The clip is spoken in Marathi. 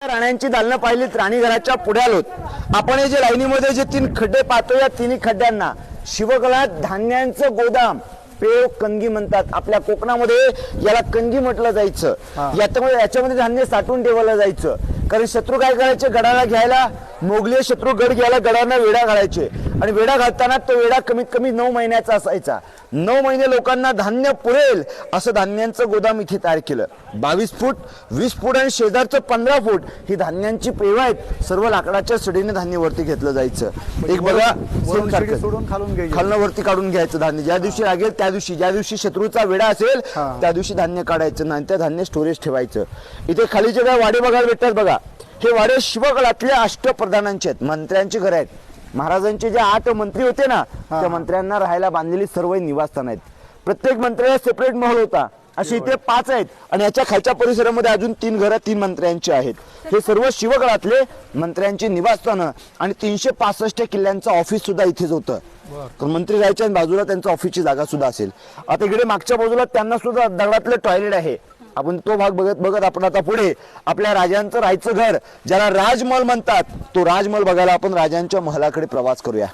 राण्यांची दालनं पाहिलीत, राणीघराच्या पुढे आलोत आपण. हे जे लाईनीमध्ये जे 3 खड्डे पाहतो, या 3 खड्ड्यांना शिवगलात धान्यांचं गोदाम, पेव कणगी म्हणतात. आपल्या कोकणामध्ये याला कणगी म्हटलं जायचं. याच्यामध्ये धान्य साठवून ठेवलं जायचं. कारण शत्रू काय करायचे, गडाला घ्यायला, मोगली शत्रू गड घ्यायला गडांना वेढा घालायचे. आणि वेढा घालताना तो वेढा कमीत कमी 9 महिन्याचा असायचा. 9 महिने लोकांना धान्य पुरेल असं धान्यांचं गोदाम इथे तयार केलं. 22 फूट, 20 फूट आणि शेजारचं 15 फूट ही धान्यांची पेव आहेत. सर्व लाकडाच्या सडीने धान्य वरती घेतलं जायचं. एक बघा, सोडून खालनं वरती काढून घ्यायचं धान्य. ज्या दिवशी लागेल त्या दिवशी, ज्या दिवशी शत्रूचा वेढा असेल त्या दिवशी धान्य काढायचं नाही, त्या धान्य स्टोरेज ठेवायचं. इथे खाली जे काय वाडे बघायला भेटतात बघा, हे वाडे शिवगलातल्या अष्टप्रधानांचे आहेत, मंत्र्यांची घर आहेत. महाराजांचे जे 8 मंत्री होते ना, त्या मंत्र्यांना राहायला बांधलेली सर्व निवासस्थान आहेत. प्रत्येक मंत्र्याला सेपरेट महल होता. असे इथे 5 आहेत. आणि याच्या खालच्या परिसरामध्ये अजून 3 घरं 3 मंत्र्यांची आहेत. हे सर्व शिवगलातले मंत्र्यांची निवासस्थानं. आणि 365 किल्ल्यांचं ऑफिस सुद्धा इथेच होतं. तर मंत्री राहायच्या बाजूला त्यांचं ऑफिसची जागा सुद्धा असेल. आता इकडे मागच्या बाजूला त्यांना सुद्धा दगडातलं टॉयलेट आहे. आपण तो भाग बघत आपण आता पुढे आपल्या राजांचं राहायचं घर, ज्याला राजमहल म्हणतात, तो राजमहल बघायला आपण राजांच्या महलाकडे प्रवास करूया.